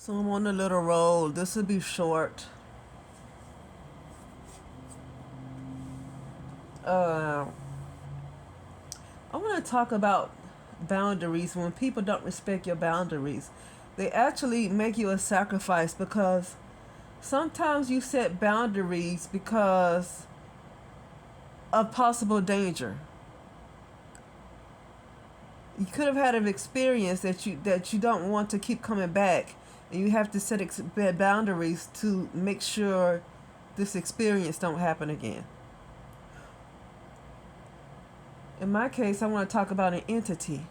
So I'm on a little roll. This will be short. Uh, I want to talk about boundaries. When people don't respect your boundaries, they actually make you a sacrifice because sometimes you set boundaries because of possible danger. You could have had an experience that you don't want to keep coming back, and you have to set boundaries to make sure this experience don't happen again. In my case, I want to talk about an entity.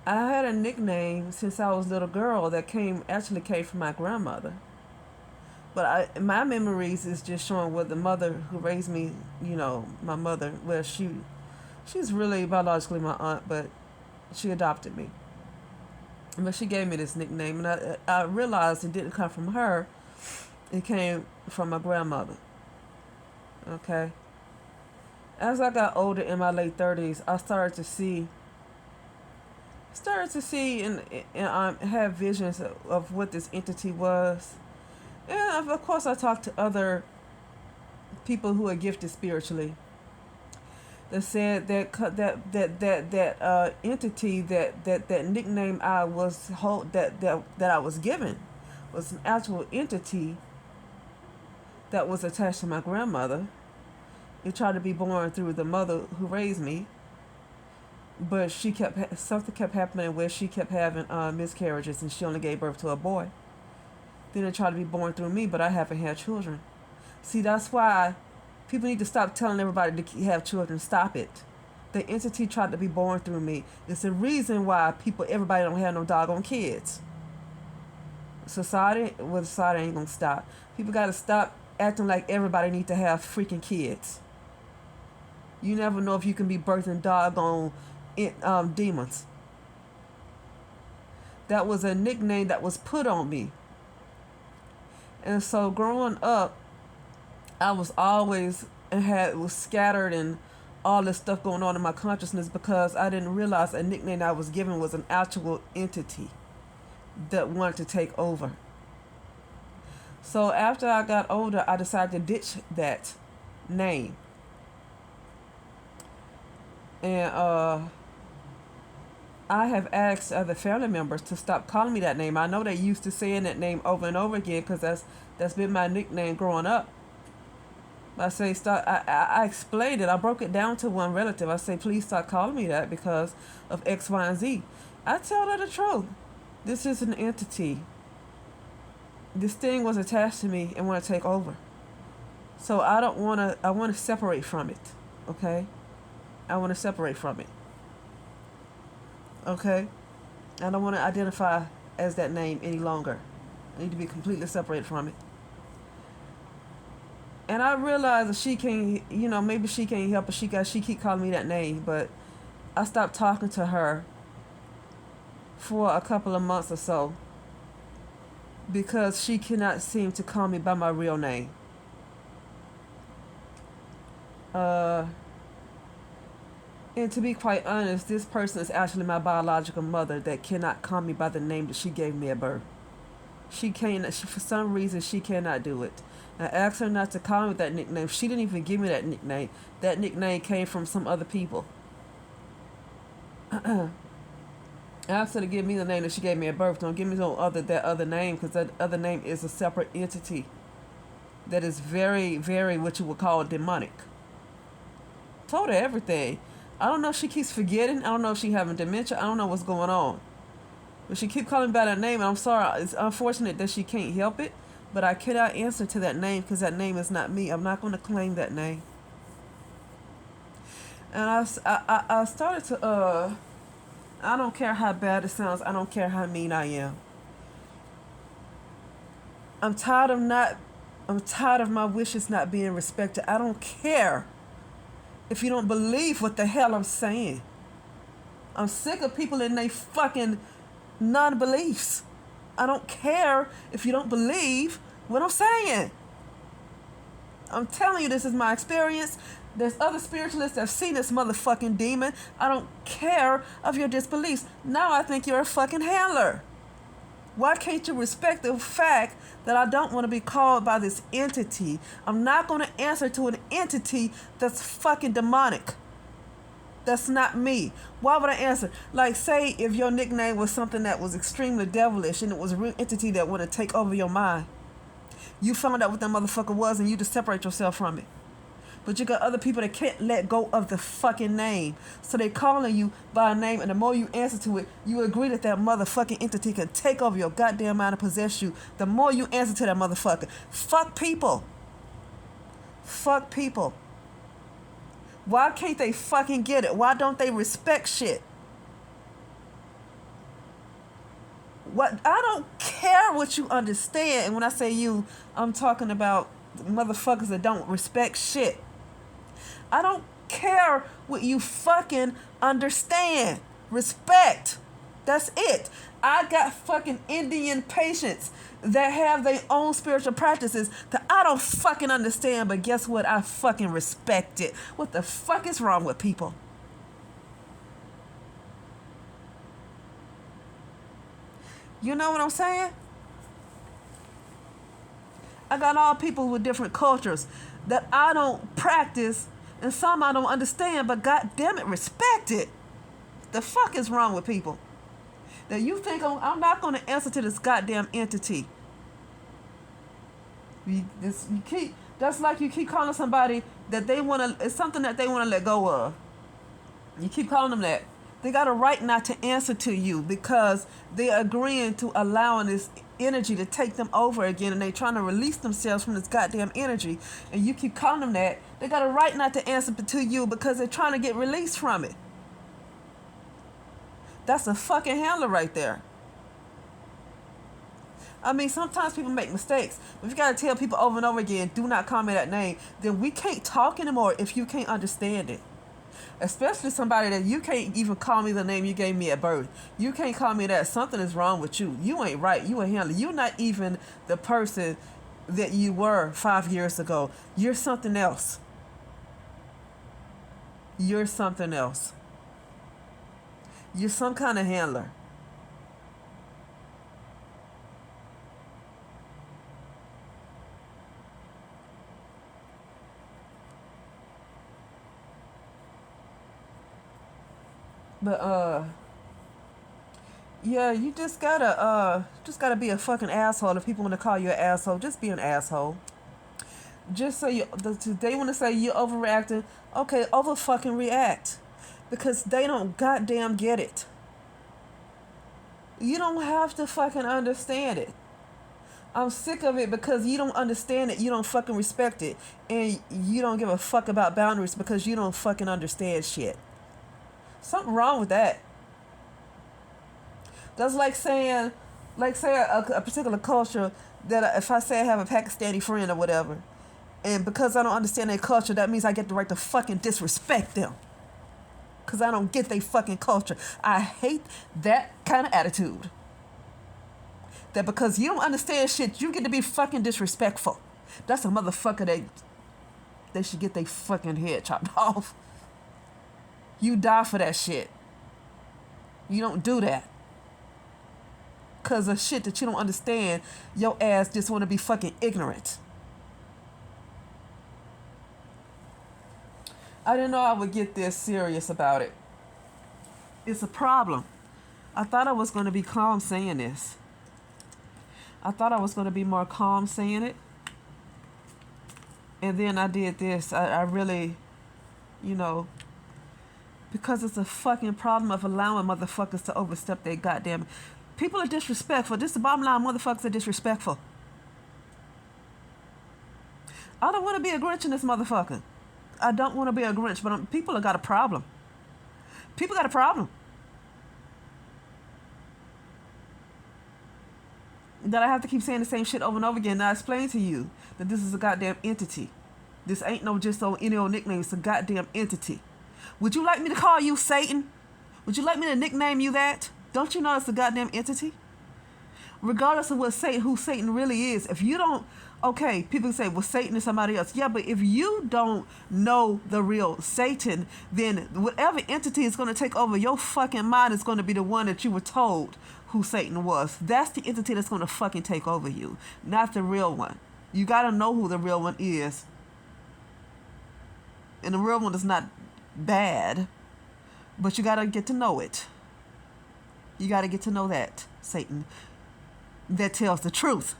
I had a nickname since I was a little girl that actually came from my grandmother. But my memories is just showing what the mother who raised me, my mother, well, she's really biologically my aunt, but she adopted me. But she gave me this nickname, and I realized it didn't come from her. It came from my grandmother. Okay. As I got older in my late 30s, I started to see and have visions of what this entity was. And of course, I talked to other people who are gifted spiritually. That said that entity that nickname that I was given was an actual entity that was attached to my grandmother. It tried to be born through the mother who raised me, but something kept happening where she kept having miscarriages, and she only gave birth to a boy. Then it tried to be born through me, but I haven't had children. See, that's why people need to stop telling everybody to have children. Stop it. The entity tried to be born through me. It's the reason why everybody don't have no doggone kids. Society ain't gonna stop. People gotta stop acting like everybody need to have freaking kids. You never know if you can be birthing doggone demons. That was a nickname that was put on me. And so growing up, I was always was scattered and all this stuff going on in my consciousness because I didn't realize a nickname I was given was an actual entity that wanted to take over. So after I got older, I decided to ditch that name. And I have asked other family members to stop calling me that name. I know they used to saying that name over and over again because that's been my nickname growing up. I say stop. I explained it. I broke it down to one relative. I say, please stop calling me that because of X, Y, and Z. I tell her the truth. This is an entity. This thing was attached to me and want to take over. So I don't want to. I want to separate from it. Okay. I want to separate from it. Okay. I don't want to identify as that name any longer. I need to be completely separated from it. And I realized that she can't, maybe she can't help it. She keep calling me that name, but I stopped talking to her for a couple of months or so because she cannot seem to call me by my real name. And to be quite honest, this person is actually my biological mother that cannot call me by the name that she gave me at birth. For some reason, she cannot do it. I asked her not to call me with that nickname. She didn't even give me that nickname. That nickname came from some other people. I asked her to give me the name that she gave me at birth. Don't give me that other name, because that other name is a separate entity that is very, very what you would call demonic. Told her everything. I don't know if she keeps forgetting. I don't know if she's having dementia. I don't know what's going on. But she keep calling me by that name, and I'm sorry. It's unfortunate that she can't help it, but I cannot answer to that name because that name is not me. I'm not going to claim that name. And I started to, I don't care how bad it sounds. I don't care how mean I am. I'm tired of my wishes not being respected. I don't care if you don't believe what the hell I'm saying. I'm sick of people in their fucking non-beliefs. I don't care if you don't believe what I'm saying. I'm telling you, this is my experience. There's other spiritualists that have seen this motherfucking demon. I don't care of your disbeliefs. Now I think you're a fucking handler. Why can't you respect the fact that I don't want to be called by this entity? I'm not going to answer to an entity that's fucking demonic. That's not me. Why would I answer? Like, say if your nickname was something that was extremely devilish and it was a real entity that wanted to take over your mind. You found out what that motherfucker was and you just separate yourself from it. But you got other people that can't let go of the fucking name. So they calling you by a name, and the more you answer to it, you agree that that motherfucking entity can take over your goddamn mind and possess you. The more you answer to that motherfucker. Fuck people. Fuck people. Why can't they fucking get it? Why don't they respect shit? What, I don't care what you understand. And when I say you, I'm talking about motherfuckers that don't respect shit. I don't care what you fucking understand. Respect. That's it. I got fucking Indian patients that have their own spiritual practices that I don't fucking understand, but guess what? I fucking respect it. What the fuck is wrong with people? You know what I'm saying? I got all people with different cultures that I don't practice, and some I don't understand, but god damn it, respect it. The fuck is wrong with people? That you think I'm not going to answer to this goddamn entity. That's like you keep calling somebody that they want to, it's something that they want to let go of. You keep calling them that. They got a right not to answer to you because they're agreeing to allowing this energy to take them over again, and they trying to release themselves from this goddamn energy, and you keep calling them that. They got a right not to answer to you because they're trying to get released from it. That's a fucking handler right there. I mean, sometimes people make mistakes. But if you got to tell people over and over again, do not call me that name, then we can't talk anymore if you can't understand it. Especially somebody that you can't even call me the name you gave me at birth. You can't call me that. Something is wrong with you. You ain't right. You a handler. You're not even the person that you were 5 years ago. You're something else. You're something else. You're some kind of handler. But yeah, you just gotta be a fucking asshole. If people want to call you an asshole, just be an asshole. Just so they want to say you're overreacting. Okay, over fucking react, because they don't goddamn get it. You don't have to fucking understand it. I'm sick of it because you don't understand it. You don't fucking respect it, and you don't give a fuck about boundaries because you don't fucking understand shit. Something wrong with that. That's like saying, a particular culture that if I say I have a Pakistani friend or whatever, and because I don't understand their culture, that means I get the right to fucking disrespect them. Because I don't get their fucking culture. I hate that kind of attitude. That because you don't understand shit, you get to be fucking disrespectful. That's a motherfucker they should get their fucking head chopped off. You die for that shit. You don't do that. Because of shit that you don't understand, your ass just want to be fucking ignorant. I didn't know I would get this serious about it. It's a problem. I thought I was going to be calm saying this. I thought I was going to be more calm saying it. And then I did this. I really, because it's a fucking problem of allowing motherfuckers to overstep their goddamn... People are disrespectful. This is the bottom line. Motherfuckers are disrespectful. I don't want to be a Grinch in this motherfucker. I don't want to be a Grinch, but people have got a problem. People got a problem. That I have to keep saying the same shit over and over again. Now I explain to you that this is a goddamn entity. This ain't no just any old nickname. It's a goddamn entity. Would you like me to call you Satan? Would you like me to nickname you that? Don't you know it's a goddamn entity? regardless of who Satan really is, if you don't, okay, people say, well, Satan is somebody else. Yeah, but if you don't know the real Satan, then whatever entity is going to take over your fucking mind is going to be the one that you were told who Satan was. That's the entity that's going to fucking take over you, not the real one. You got to know who the real one is. And the real one is not bad, but you got to get to know it. You got to get to know that Satan that tells the truth.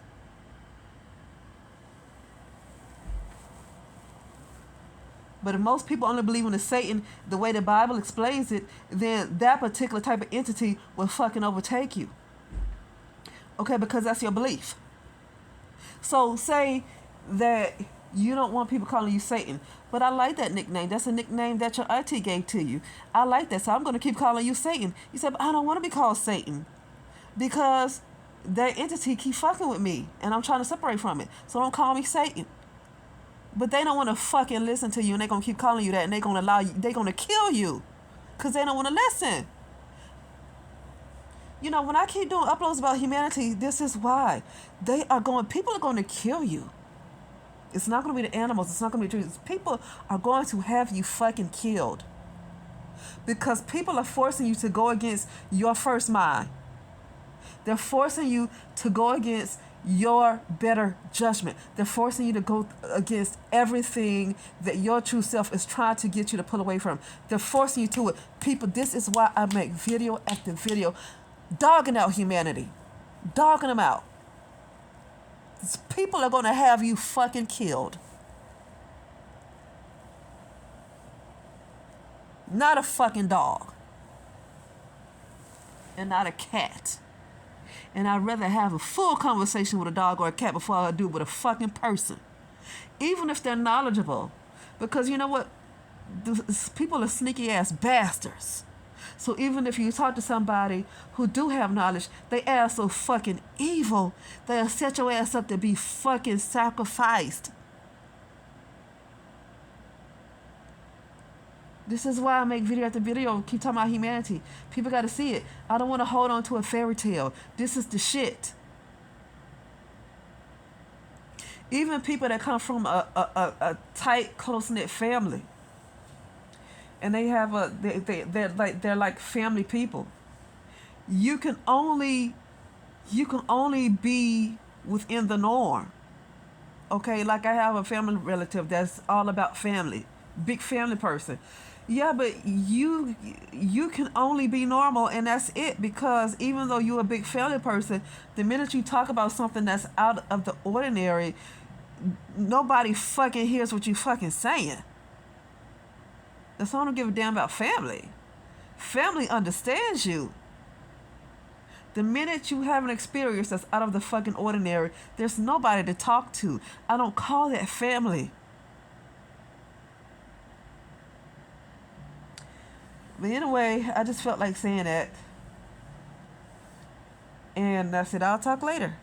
But if most people only believe in the Satan the way the Bible explains it, then that particular type of entity will fucking overtake you. Okay, because that's your belief. So say that you don't want people calling you Satan, but I like that nickname. That's a nickname that your auntie gave to you. I like that, so I'm going to keep calling you Satan. You said, but I don't want to be called Satan because that entity keep fucking with me and I'm trying to separate from it. So don't call me Satan. But they don't want to fucking listen to you, and they're going to keep calling you that, and they're going to allow you, they're going to kill you because they don't want to listen. You know, when I keep doing uploads about humanity, this is why. People are going to kill you. It's not going to be the animals. It's not going to be the trees. People are going to have you fucking killed because people are forcing you to go against your first mind. They're forcing you to go against your better judgment. They're forcing you to go against everything that your true self is trying to get you to pull away from. They're forcing you to it. People, this is why I make video after video dogging out humanity. Dogging them out. People are going to have you fucking killed. Not a fucking dog. And not a cat. And I'd rather have a full conversation with a dog or a cat before I do with a fucking person. Even if they're knowledgeable. Because you know what? People are sneaky ass bastards. So even if you talk to somebody who do have knowledge, they are so fucking evil, they'll set your ass up to be fucking sacrificed. This is why I make video after video, keep talking about humanity. People got to see it. I don't want to hold on to a fairy tale. This is the shit. Even people that come from a tight, close-knit family, and they have they're like family people. You can only be within the norm. Okay, like I have a family relative that's all about family, big family person. Yeah, but you can only be normal, and that's it, because even though you're a big family person, the minute you talk about something that's out of the ordinary, nobody fucking hears what you fucking saying. That's why I don't give a damn about family. Family understands you. The minute you have an experience that's out of the fucking ordinary, there's nobody to talk to. I don't call that family. But anyway, I just felt like saying that. And I said, I'll talk later.